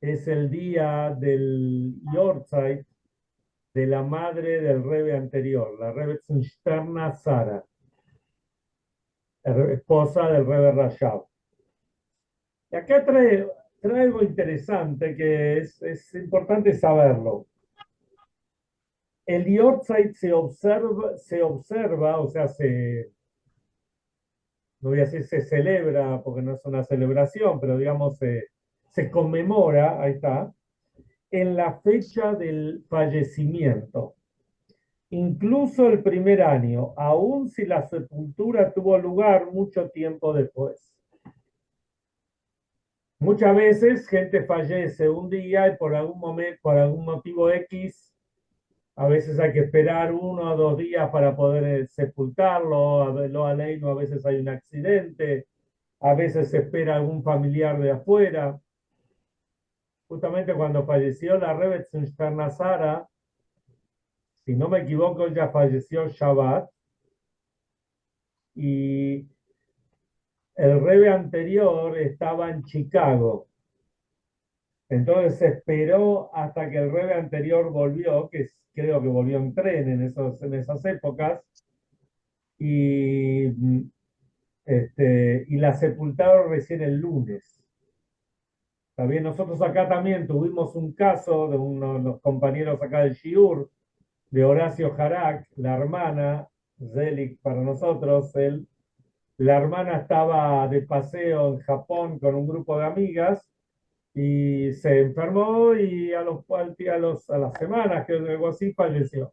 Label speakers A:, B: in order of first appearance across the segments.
A: es el día del Yortzeit de la madre del Rebbe anterior, la Rebbe Tzimshterna Sara, esposa del Rebbe Rashab. Y acá trae algo interesante que es importante saberlo. El Yortzeit se observa, o sea, no voy a decir se celebra, porque no es una celebración, pero digamos se conmemora, ahí está, en la fecha del fallecimiento. Incluso el primer año, aun si la sepultura tuvo lugar mucho tiempo después. Muchas veces gente fallece un día y por algún momento, por algún motivo X, a veces hay que esperar 1 o 2 días para poder sepultarlo, a veces hay un accidente, a veces se espera algún familiar de afuera. Justamente cuando falleció la Rebbe Sara, si no me equivoco, ya falleció Shabbat, y el Rebbe anterior estaba en Chicago. Entonces se esperó hasta que el Rebbe anterior volvió, creo que volvió en tren en esas épocas, y, y la sepultaron recién el lunes. También nosotros acá también tuvimos un caso de uno de los compañeros acá del Shiur, de Horacio Jarak, la hermana, Zelik para nosotros, la hermana estaba de paseo en Japón con un grupo de amigas y se enfermó y a las semanas, que algo así, falleció.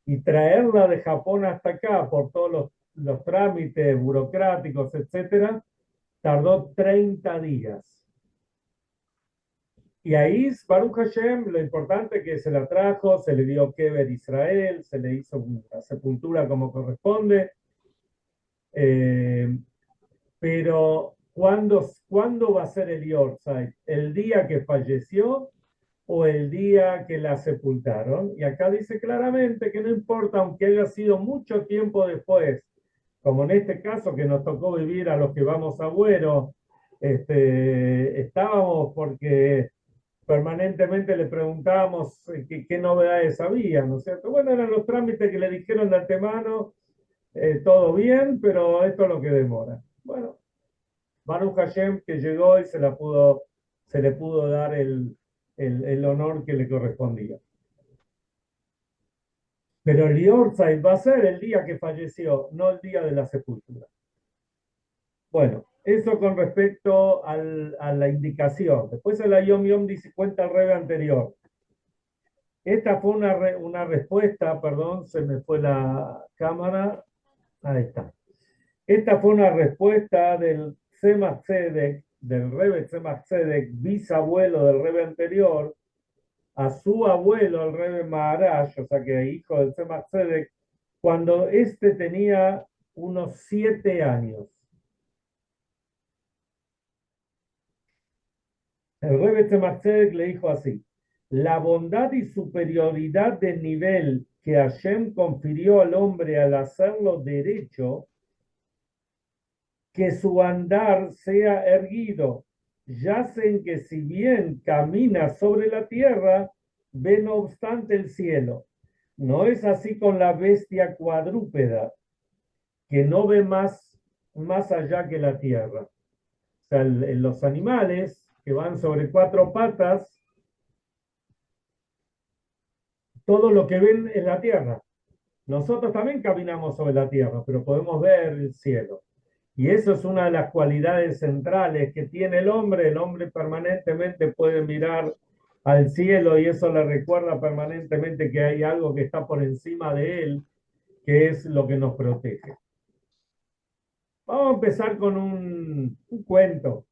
A: Y traerla de Japón hasta acá por todos los trámites burocráticos, etcétera, tardó 30 días. Y ahí, Baruch Hashem, lo importante es que se la trajo, se le dio Kever Israel, se le hizo una sepultura como corresponde. Pero ¿cuándo va a ser el Yortzeit? ¿El día que falleció o el día que la sepultaron? Y acá dice claramente que no importa, aunque haya sido mucho tiempo después, como en este caso que nos tocó vivir a los que vamos a Agüero, estábamos porque permanentemente le preguntábamos qué novedades había, ¿no es cierto? Bueno, eran los trámites que le dijeron de antemano, todo bien, pero esto es lo que demora. Bueno, Baruch Hashem que llegó y se le pudo dar el honor que le correspondía. Pero el Yortzeit va a ser el día que falleció, no el día de la sepultura. Bueno, eso con respecto a la indicación. Después el Yom Yom dice, cuenta el Rebbe anterior. Esta fue una respuesta, perdón, se me fue la cámara. Ahí está. Esta fue una respuesta del Tzemach Tzedek, del Rebbe Tzemach Tzedek, bisabuelo del Rebbe anterior, a su abuelo, el Rebbe Maharaj, o sea que hijo del Tzemach Tzedek, cuando éste tenía unos 7 años. El Rebbe Tzemach Tzedek le dijo así: la bondad y superioridad de nivel que Hashem confirió al hombre al hacerlo derecho, que su andar sea erguido, yace en que si bien camina sobre la tierra, ve no obstante el cielo. No es así con la bestia cuadrúpeda, que no ve más allá que la tierra. O sea, los animales que van sobre 4 patas, todo lo que ven es la tierra. Nosotros también caminamos sobre la tierra, pero podemos ver el cielo. Y eso es una de las cualidades centrales que tiene el hombre. El hombre permanentemente puede mirar al cielo y eso le recuerda permanentemente que hay algo que está por encima de él, que es lo que nos protege. Vamos a empezar con un cuento.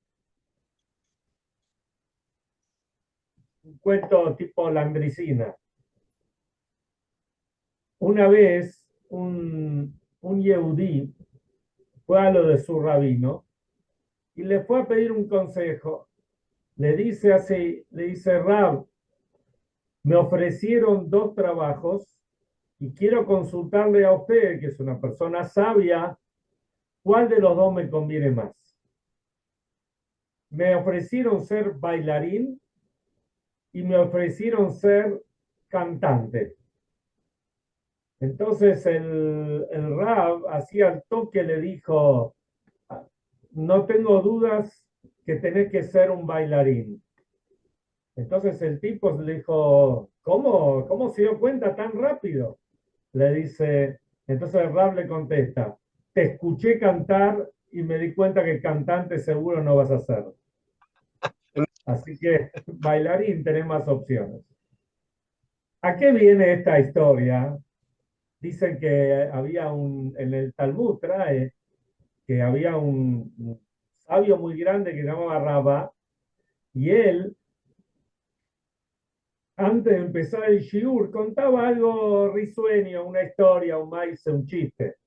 A: Un cuento tipo Landricina. Una vez un yehudí fue a lo de su rabino y le fue a pedir un consejo. Le dice así, le dice: Rab, me ofrecieron 2 trabajos y quiero consultarle a usted, que es una persona sabia, ¿cuál de los dos me conviene más? me ofrecieron ser bailarín y me ofrecieron ser cantante. Entonces el Rab hacía el toque, le dijo, no tengo dudas que tenés que ser un bailarín. Entonces el tipo le dijo, ¿cómo se dio cuenta tan rápido? Le dice, entonces el Rab le contesta, te escuché cantar y me di cuenta que cantante seguro no vas a ser. Así que bailarín tenés más opciones. ¿A qué viene esta historia? Dicen que había en el Talmud trae que había un sabio muy grande que se llamaba Rabá, y él, antes de empezar el shiur, contaba algo risueño, una historia, un maíz, un chiste.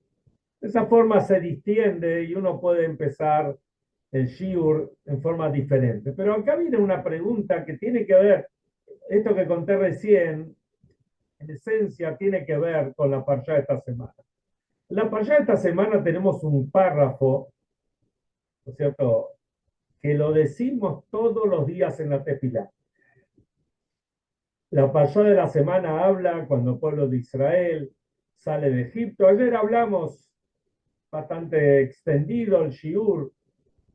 A: De esa forma se distiende y uno puede empezar el shiur en forma diferente. Pero acá viene una pregunta que tiene que ver, esto que conté recién, en esencia tiene que ver con la parshá de esta semana. En la parshá de esta semana tenemos un párrafo, ¿no es cierto?, que lo decimos todos los días en la tefilá. La parshá de la semana habla cuando el pueblo de Israel sale de Egipto. Ayer hablamos bastante extendido el shiur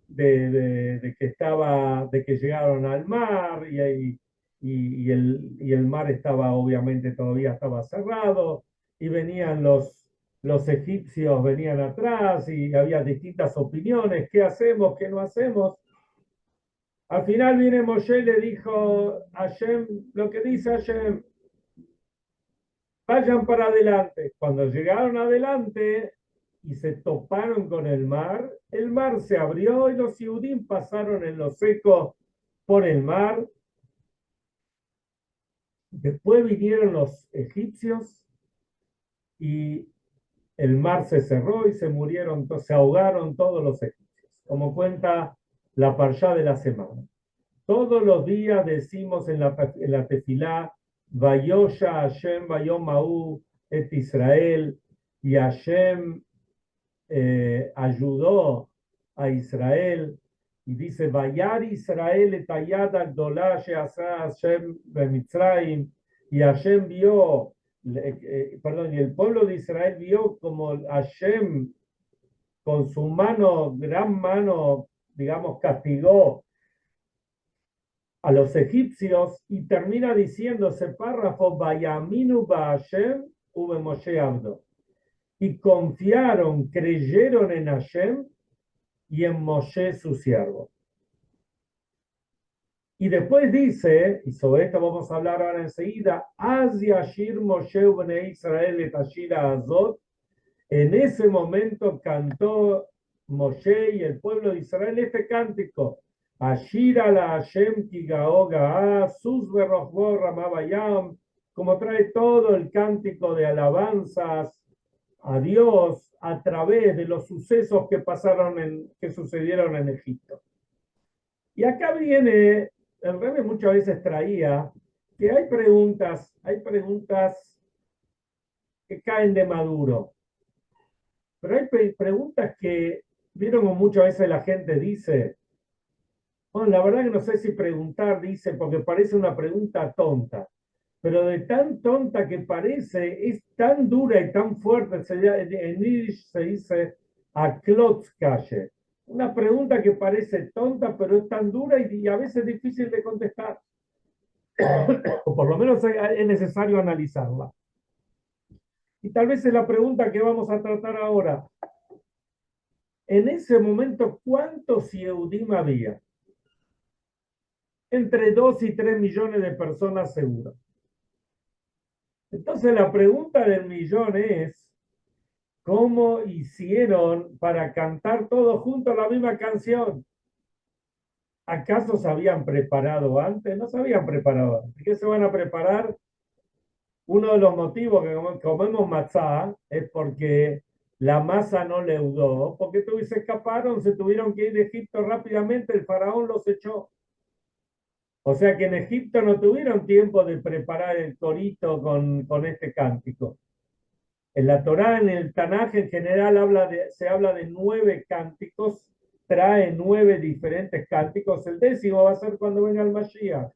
A: de que llegaron al mar y el mar estaba obviamente todavía estaba cerrado y venían los egipcios venían atrás y había distintas opiniones, ¿qué hacemos, qué no hacemos? Al final viene Moshe y le dijo a Hashem lo que dice Hashem, vayan para adelante. Cuando llegaron adelante y se toparon con el mar se abrió y los Yehudim pasaron en lo seco por el mar. Después vinieron los egipcios y el mar se cerró y se murieron, se ahogaron todos los egipcios, como cuenta la parshá de la semana. Todos los días decimos en la tefilá, Vayosha Hashem Vayomau et Israel, y Hashem ayudó a Israel, y dice, Vayar Israel et ayad agdolá she'asa Hashem bemitzrayim, y Hashem vio, perdón, y el pueblo de Israel vio como Hashem con su mano, gran mano, digamos, castigó a los egipcios y termina diciendo ese párrafo, Vayaminu Hashem ube Moshe Abdo. Y confiaron, creyeron en Hashem y en Moshe su siervo. Y después dice, y sobre esto vamos a hablar ahora enseguida, Az yashir Moshe ubnei Israel et ashira azot. En ese momento cantó Moshe y el pueblo de Israel este cántico. Ashira la Hashem ki gao ga'a, sus berrochbo ramabayam, como trae todo el cántico de alabanzas a Dios a través de los sucesos que que sucedieron en Egipto. Y acá viene, el Rebbe muchas veces traía que hay preguntas que caen de maduro. Pero hay preguntas que, vieron como muchas veces la gente dice, bueno, la verdad que no sé si preguntar, dice, porque parece una pregunta tonta, pero de tan tonta que parece, es tan dura y tan fuerte, en Yiddish se dice a klotzkaye. Una pregunta que parece tonta, pero es tan dura y a veces difícil de contestar. O por lo menos es necesario analizarla. Y tal vez es la pregunta que vamos a tratar ahora. En ese momento, ¿cuántos Yehudim había? Entre 2 y 3 millones de personas seguro. Entonces la pregunta del millón es, ¿cómo hicieron para cantar todos juntos la misma canción? ¿Acaso se habían preparado antes? No se habían preparado antes. ¿Qué se van a preparar? Uno de los motivos que comemos matzá es porque la masa no leudó, porque se escaparon, se tuvieron que ir de Egipto rápidamente, el faraón los echó. O sea que en Egipto no tuvieron tiempo de preparar el corito con este cántico. En la Torá, en el Tanaj en general, se habla de 9 cánticos trae 9 diferentes cánticos. El 10º va a ser cuando venga el Mashiach.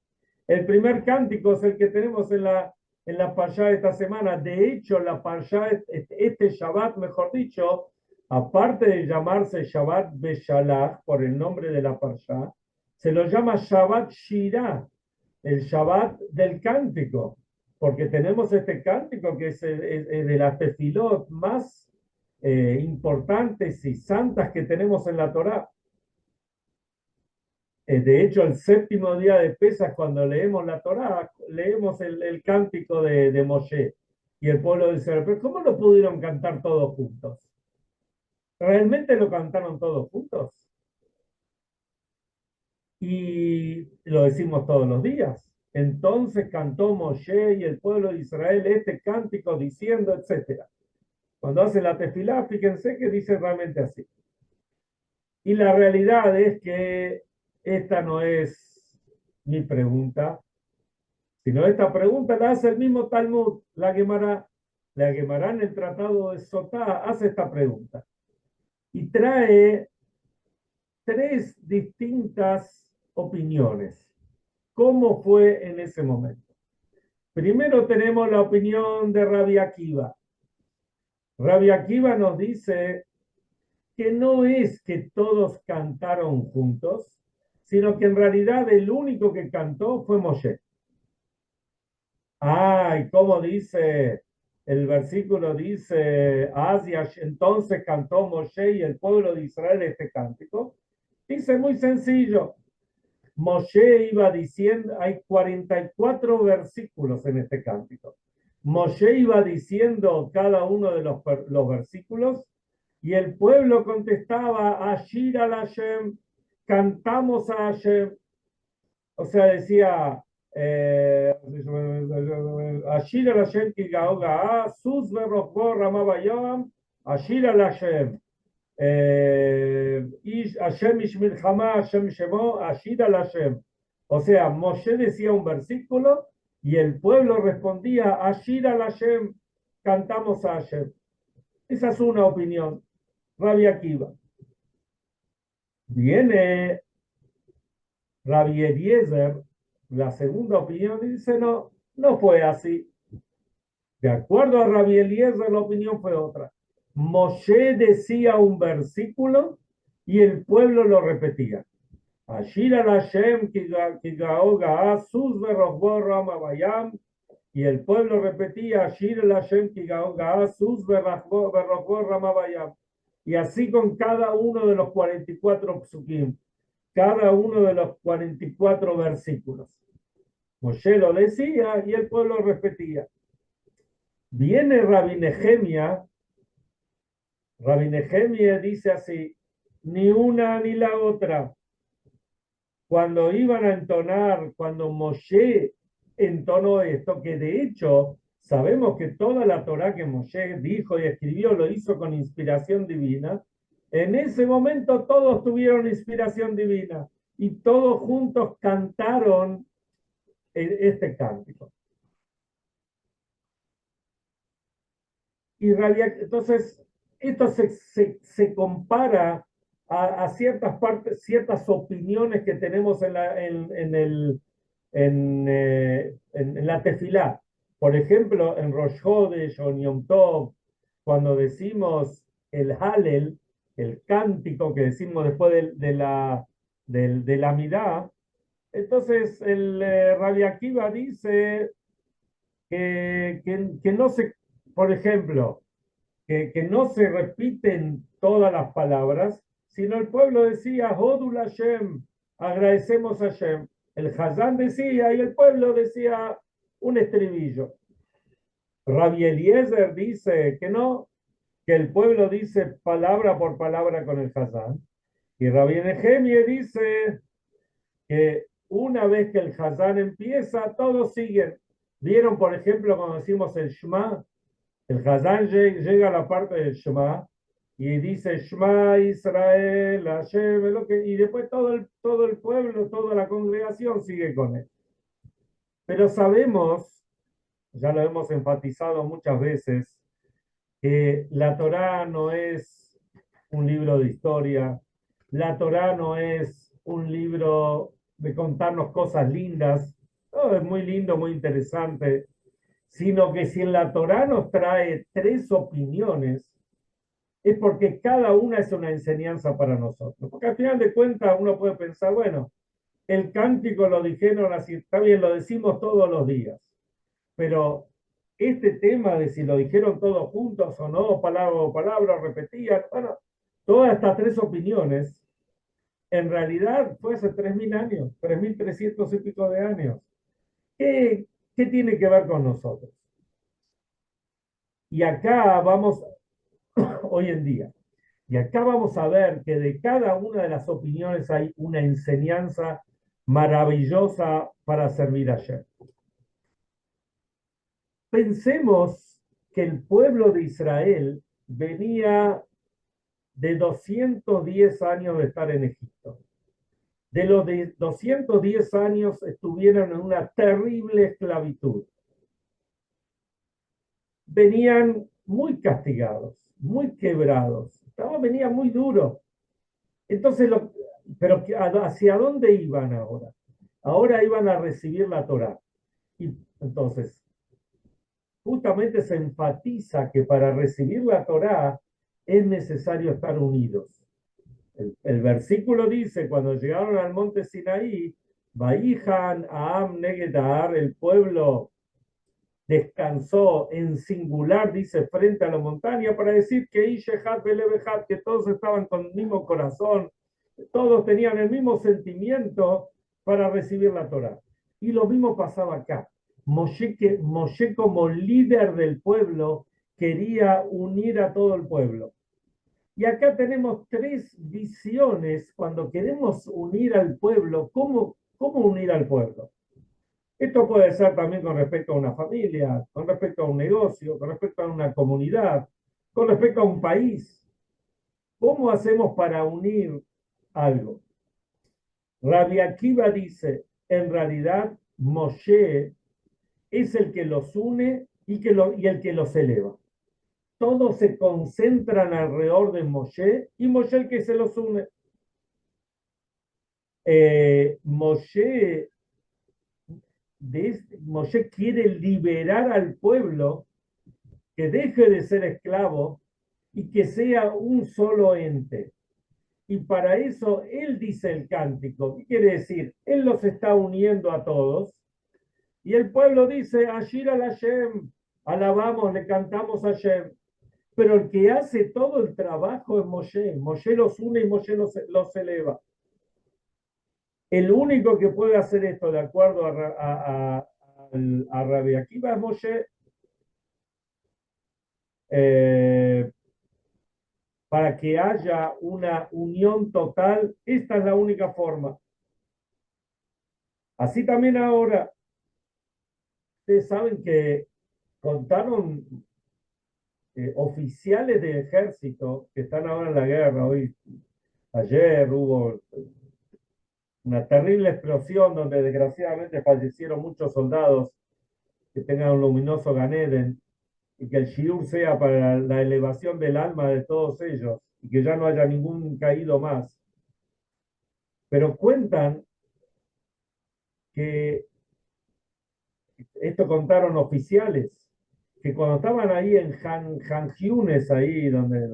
A: El primer cántico es el que tenemos en la Parshá de esta semana. De hecho, la Parshá, este Shabbat, mejor dicho, aparte de llamarse Shabbat Beshalach, por el nombre de la Parshá, se lo llama Shabbat Shirah, el Shabbat del cántico, porque tenemos este cántico que es de las tefilot más importantes y santas que tenemos en la Torá. De hecho, el séptimo día de Pesach, cuando leemos la Torá, leemos el cántico de Moshe y el pueblo de Israel. Pero ¿cómo lo pudieron cantar todos juntos? ¿Realmente lo cantaron todos juntos? Y lo decimos todos los días. Entonces cantó Moshe y el pueblo de Israel este cántico diciendo, etcétera. Cuando hace la tefilá, fíjense que dice realmente así. Y la realidad es que esta no es mi pregunta, sino esta pregunta la hace el mismo Talmud, la Gemara. La Gemara en el Tratado de Sotá hace esta pregunta y trae 3 distintas opiniones. ¿Cómo fue en ese momento? Primero tenemos la opinión de Rabbi Akiva. Rabbi Akiva nos dice que no es que todos cantaron juntos, sino que en realidad el único que cantó fue Moshe. Y como dice el versículo, dice, entonces cantó Moshe y el pueblo de Israel este cántico. Dice muy sencillo, Moshe iba diciendo, hay 44 versículos en este cántico. Moshe iba diciendo cada uno de los versículos y el pueblo contestaba, Ashir al Hashem, cantamos a Hashem. O sea, decía, Ashir al Hashem ki gaoga, sus verrochbo ramabayam, Ashir al Hashem. Hashem ish milchama, Hashem shemo, Ashir al Hashem. O sea, Moshe decía un versículo y el pueblo respondía, Ashir al Hashem, cantamos a Hashem. Esa es una opinión. Rabbi Akiva. Viene Rabbi Eliezer, la segunda opinión, y dice, no, no fue así. De acuerdo a Rabbi Eliezer, la opinión fue otra. Moshe decía un versículo y el pueblo lo repetía. Ashir al Hashem ki gao ga'a sus verrochbo ramabayam, y el pueblo repetía Ashir al Hashem ki gao ga'a sus verrochbo ramabayam. Y así con cada uno de los 44 psukim, cada uno de los 44 versículos. Moshe lo decía y el pueblo repetía. Viene Rabbi Nehemia dice así, ni una ni la otra. Cuando iban a entonar, cuando Moshe entonó esto, que de hecho sabemos que toda la Torá que Moshe dijo y escribió lo hizo con inspiración divina, en ese momento todos tuvieron inspiración divina y todos juntos cantaron este cántico. Y entonces, esto se compara a ciertas partes, ciertas opiniones que tenemos en la tefilá. Por ejemplo, en Rosh Hodesh o en Yom Tov, cuando decimos el Halel, el cántico que decimos después de la Midá, entonces el Rabbi Akiva dice que no se, por ejemplo, que no se repiten todas las palabras, sino el pueblo decía, Hodul Hashem, agradecemos a Hashem. El Hazán decía y el pueblo decía un estribillo. Rabbi Eliezer dice que no, que el pueblo dice palabra por palabra con el Hazán. Y Rabbi Nehemia dice que una vez que el Hazán empieza, todos siguen. ¿Vieron, por ejemplo, cuando decimos el Shema? El Hazán llega a la parte del Shema y dice Shema Israel, Hashem, y después todo el pueblo, toda la congregación sigue con él. Pero sabemos, ya lo hemos enfatizado muchas veces, que la Torá no es un libro de historia, la Torá no es un libro de contarnos cosas lindas, no, es muy lindo, muy interesante, sino que si en la Torá nos trae tres opiniones, es porque cada una es una enseñanza para nosotros. Porque al final de cuentas uno puede pensar, bueno, el cántico lo dijeron así, está bien, lo decimos todos los días, pero este tema de si lo dijeron todos juntos o no, palabra o palabra, repetían, bueno, todas estas tres opiniones, en realidad fue hace 3.000 años, 3.300 y pico de años. ¿Qué, qué tiene que ver con nosotros? Y acá vamos, hoy en día, y acá vamos a ver que de cada una de las opiniones hay una enseñanza maravillosa para servir ayer. Pensemos que el pueblo de Israel venía de 210 años de estar en Egipto. De los de 210 años estuvieron en una terrible esclavitud. Venían muy castigados, muy quebrados, venía muy duro. Entonces, pero ¿hacia dónde iban ahora? Ahora iban a recibir la Torá. Y entonces, justamente se enfatiza que para recibir la Torá es necesario estar unidos. El versículo dice, cuando llegaron al monte Sinaí, Vaihan Aam Negedar, el pueblo descansó en singular, dice, frente a la montaña, para decir que Ishehat Belebehat, que todos estaban con el mismo corazón, todos tenían el mismo sentimiento para recibir la Torá. Y lo mismo pasaba acá. Moshe como líder del pueblo quería unir a todo el pueblo. Y acá tenemos tres visiones cuando queremos unir al pueblo. ¿Cómo unir al pueblo? Esto puede ser también con respecto a una familia, con respecto a un negocio, con respecto a una comunidad, con respecto a un país. ¿Cómo hacemos para unir algo? Rabbi Akiva dice, en realidad Moshe es el que los une y el que los eleva. Todos se concentran alrededor de Moshe y Moshe el que se los une. Moshe Moshe quiere liberar al pueblo, que deje de ser esclavo y que sea un solo ente. Y para eso él dice el cántico. ¿Qué quiere decir? Él los está uniendo a todos. Y el pueblo dice, Ashir al Hashem, alabamos, le cantamos a Hashem. Pero el que hace todo el trabajo es Moshe. Moshe los une y Moshe los eleva. El único que puede hacer esto de acuerdo a Rabbi Akiva es Moshe. Para que haya una unión total, esta es la única forma. Así también ahora, ustedes saben que contaron oficiales del ejército que están ahora en la guerra. Hoy, ayer hubo una terrible explosión donde desgraciadamente fallecieron muchos soldados. Que tengan un luminoso Ganeden y que el Shiur sea para la elevación del alma de todos ellos y que ya no haya ningún caído más. Pero cuentan que esto contaron oficiales, que cuando estaban ahí en Han Yunes, ahí donde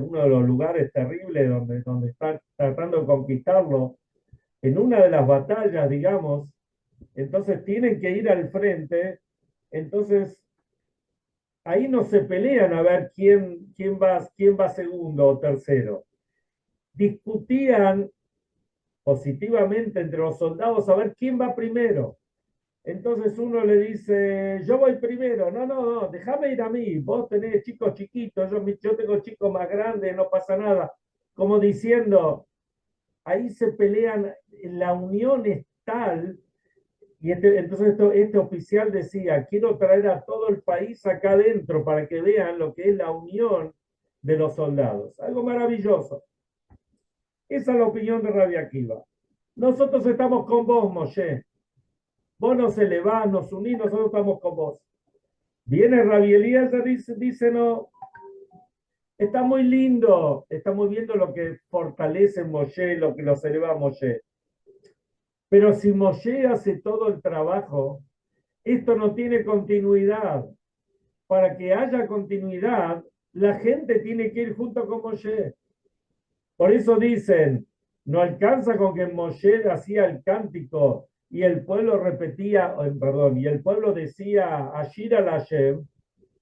A: uno de los lugares terribles donde están tratando de conquistarlo, en una de las batallas, digamos, entonces tienen que ir al frente, entonces ahí no se pelean a ver quién va segundo o tercero. Discutían positivamente entre los soldados a ver quién va primero. Entonces uno le dice, yo voy primero, no, déjame ir a mí, vos tenés chicos chiquitos, yo tengo chicos más grandes, no pasa nada. Como diciendo, ahí se pelean, la unión es tal, y entonces este oficial decía, quiero traer a todo el país acá adentro para que vean lo que es la unión de los soldados. Algo maravilloso. Esa es la opinión de Rabbi Akiva. Nosotros estamos con vos, Moshe. Vos nos elevás, nos unís, nosotros estamos con vos. Viene Rabbi Elías y dice, no, Está muy lindo, estamos viendo lo que fortalece Moshe, lo que los eleva a Moshe. Pero si Moshe hace todo el trabajo, esto no tiene continuidad. Para que haya continuidad, la gente tiene que ir junto con Moshe. Por eso dicen, no alcanza con que Moshe hacía el cántico y el pueblo repetía, perdón, y el pueblo decía, Ashir al Hashem,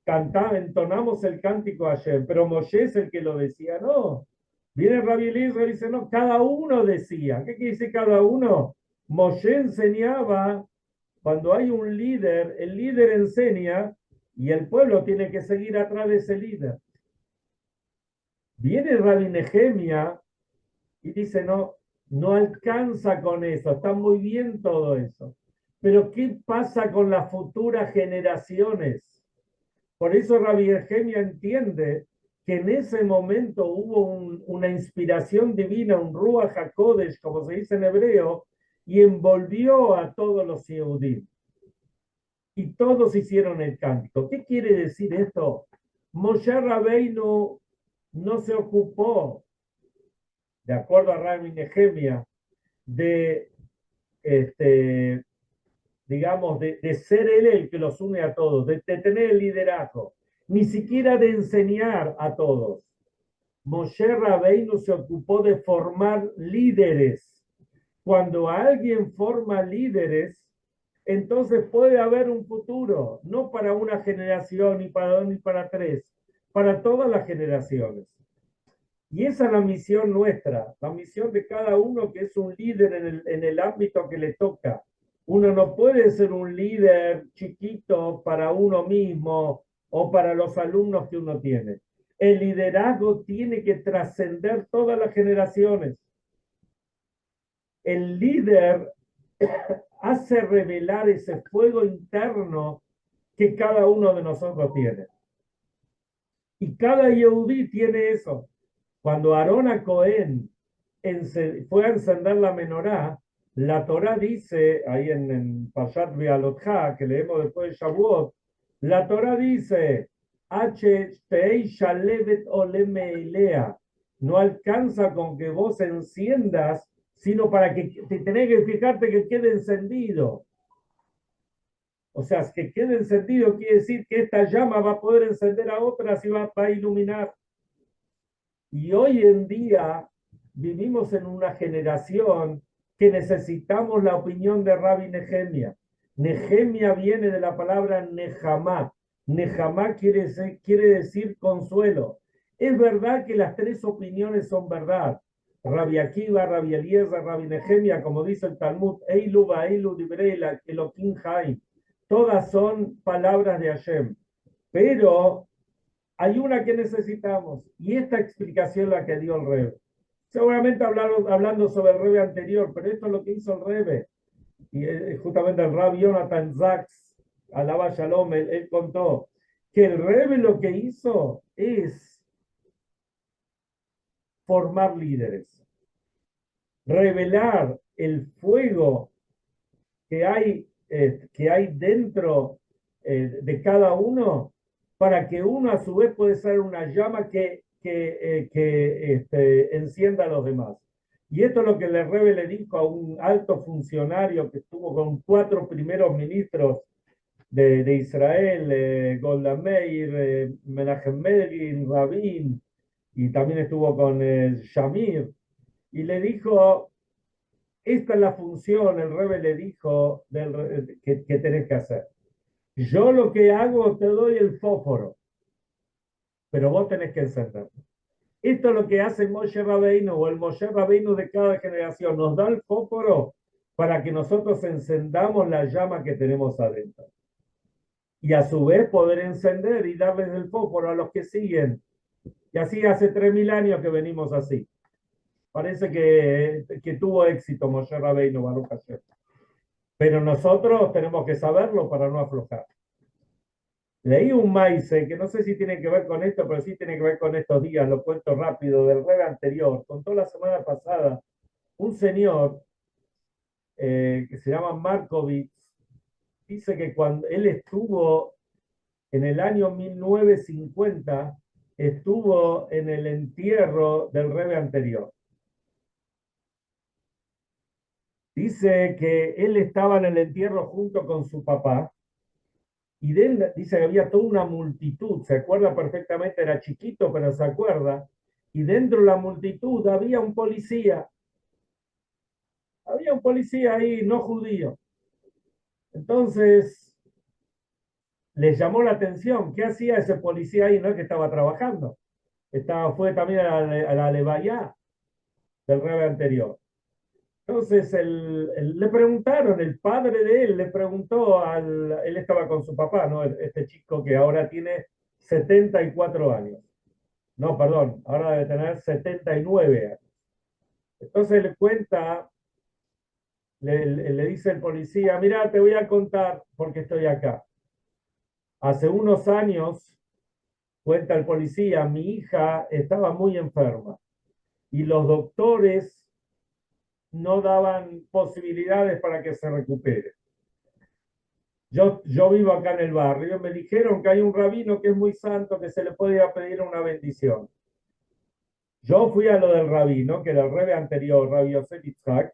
A: cantaba, entonamos el cántico a Hashem, pero Moshe es el que lo decía, no. Viene Rabbi Eliezer y dice, no, cada uno decía. ¿Qué quiere decir cada uno? Moshe enseñaba, cuando hay un líder, el líder enseña y el pueblo tiene que seguir atrás de ese líder. Viene Rabbi Nehemia y dice, no, no alcanza con eso, está muy bien todo eso. Pero ¿qué pasa con las futuras generaciones? Por eso Rabbi Nehemia entiende que en ese momento hubo una inspiración divina, un Ruach HaKodesh, como se dice en hebreo, y envolvió a todos los Yehudim. Y todos hicieron el cántico. ¿Qué quiere decir esto? Moshe Rabbeinu no se ocupó, de acuerdo a Rabbi Nehemia, de, digamos, de ser él el que los une a todos, de tener el liderazgo, ni siquiera de enseñar a todos. Moshe Rabbeinu se ocupó de formar líderes. Cuando alguien forma líderes, entonces puede haber un futuro, no para una generación, ni para dos, ni para tres, para todas las generaciones. Y esa es la misión nuestra, la misión de cada uno que es un líder en el ámbito que le toca. Uno no puede ser un líder chiquito para uno mismo o para los alumnos que uno tiene. El liderazgo tiene que trascender todas las generaciones. El líder hace revelar ese fuego interno que cada uno de nosotros tiene. Y cada Yehudí tiene eso. Cuando Aarón a Cohen fue a encender la menorá, la Torá dice, ahí en Pashat Bealotja, que leemos después de Shavuot, la Torá dice, no alcanza con que vos enciendas, sino para que te tenés que fijarte que quede encendido. O sea, que quede encendido quiere decir que esta llama va a poder encender a otras y va a iluminar. Y hoy en día vivimos en una generación que necesitamos la opinión de Rabbi Nehemia. Nehemia viene de la palabra Nehamá. Nehamá quiere decir consuelo. Es verdad que las tres opiniones son verdad. Rabbi Akiva, Rabbi Eliezer, Rabbi Nehemia, como dice el Talmud, Eilu Ba'eilu Dibrei Elohim Haim. Todas son palabras de Hashem. Pero hay una que necesitamos, y esta explicación la que dio el Rebbe. Seguramente hablando sobre el Rebbe anterior, pero esto es lo que hizo el Rebbe. Y justamente el Rabbi Jonathan Sachs, alaba Shalom, él contó que el Rebbe lo que hizo es formar líderes, revelar el fuego que hay dentro de cada uno, para que uno a su vez puede ser una llama que encienda a los demás. Y esto es lo que el Rebbe le dijo a un alto funcionario que estuvo con 4 primeros ministros de Israel, Golda Meir, Menachem Begin, Rabin, y también estuvo con Shamir, y le dijo, esta es la función, el Rebbe le dijo que tenés que hacer. Yo lo que hago, te doy el fósforo, pero vos tenés que encenderlo. Esto es lo que hace Moshe Rabbeinu, o el Moshe Rabbeinu de cada generación. Nos da el fósforo para que nosotros encendamos la llama que tenemos adentro. Y a su vez poder encender y darles el fósforo a los que siguen. Y así hace 3000 años que venimos así. Parece que tuvo éxito Moshe Rabbeinu, Baruch Hashem. Pero nosotros tenemos que saberlo para no aflojar. Leí un maíz que no sé si tiene que ver con esto, pero sí tiene que ver con estos días, lo cuento rápido, del Rebbe anterior. Contó la semana pasada un señor que se llama Markovitz, dice que cuando él estuvo en el año 1950, estuvo en el entierro del Rebbe anterior. Dice que él estaba en el entierro junto con su papá y dice que había toda una multitud, se acuerda perfectamente, era chiquito, pero se acuerda, y dentro de la multitud había un policía ahí no judío. Entonces les llamó la atención, ¿qué hacía ese policía ahí? No es que estaba trabajando, fue también a la levaya del Rebbe anterior. Entonces le preguntaron, el padre de él le preguntó él estaba con su papá, ¿no? Este chico que ahora tiene 74 años. No, perdón, ahora debe tener 79 años. Entonces le cuenta, le dice el policía, mira, te voy a contar por qué estoy acá. Hace unos años, cuenta el policía, mi hija estaba muy enferma y los doctores no daban posibilidades para que se recupere. Yo vivo acá en el barrio, me dijeron que hay un rabino que es muy santo, que se le podía pedir una bendición. Yo fui a lo del rabino, que era el rebe anterior, Rabbi Yosef Yitzhak,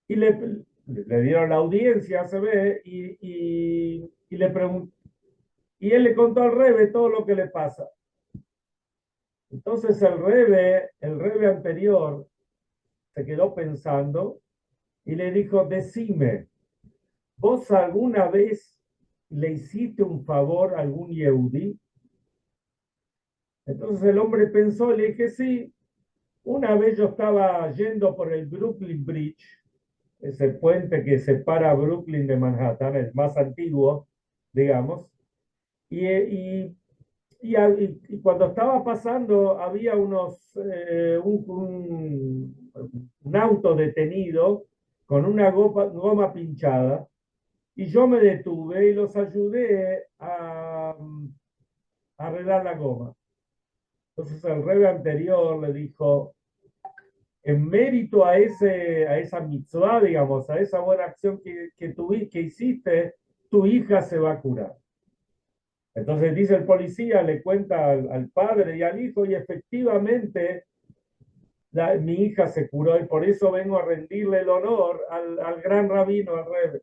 A: y le dieron la audiencia, se ve, y le preguntó, y él le contó al rebe todo lo que le pasa. Entonces el rebe anterior, se quedó pensando y le dijo, decime, ¿vos alguna vez le hiciste un favor a algún yehudí? Entonces el hombre pensó, le dije, sí, una vez yo estaba yendo por el Brooklyn Bridge, ese puente que separa Brooklyn de Manhattan, el más antiguo, digamos, y, y, y cuando estaba pasando había un auto detenido con una goma pinchada, y yo me detuve y los ayudé a arreglar la goma. Entonces el rebe anterior le dijo, en mérito a esa mitzvah, digamos, a esa buena acción que hiciste, tu hija se va a curar. Entonces dice el policía, le cuenta al padre y al hijo, y efectivamente mi hija se curó, y por eso vengo a rendirle el honor al gran rabino, al rebe.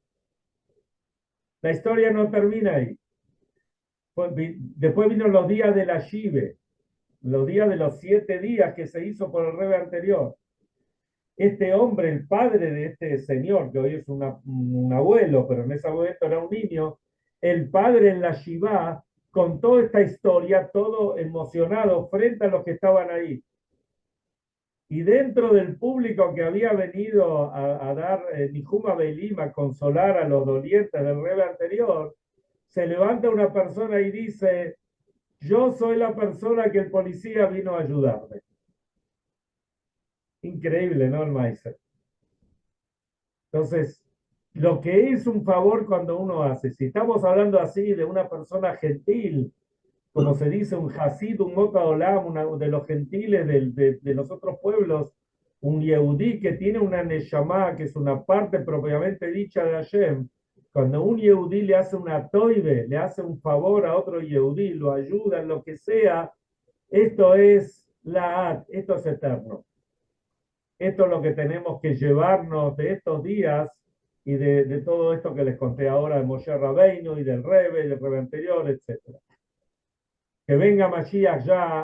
A: La historia no termina ahí. Después vino los días de la Shive, los días de los 7 días que se hizo por el rebe anterior. Este hombre, el padre de este señor, que hoy es un abuelo, pero en ese momento era un niño, el padre en la Shiva contó esta historia todo emocionado frente a los que estaban ahí. Y dentro del público que había venido a dar Nihuma Belim, a consolar a los dolientes del rebe anterior, se levanta una persona y dice, yo soy la persona que el policía vino a ayudarme. Increíble, ¿no, el Meiser? Entonces, lo que es un favor cuando uno hace, si estamos hablando así de una persona gentil, como se dice, un Hasid, un Mota Olam, de los gentiles de los otros pueblos, un Yehudí que tiene una Neshama, que es una parte propiamente dicha de Hashem, cuando un Yehudí le hace una toive, le hace un favor a otro Yehudí, lo ayuda en lo que sea, esto es esto es eterno. Esto es lo que tenemos que llevarnos de estos días y de todo esto que les conté ahora de Moshe Rabbeinu y del Rebe anterior, etc. Que venga Mashiach ya.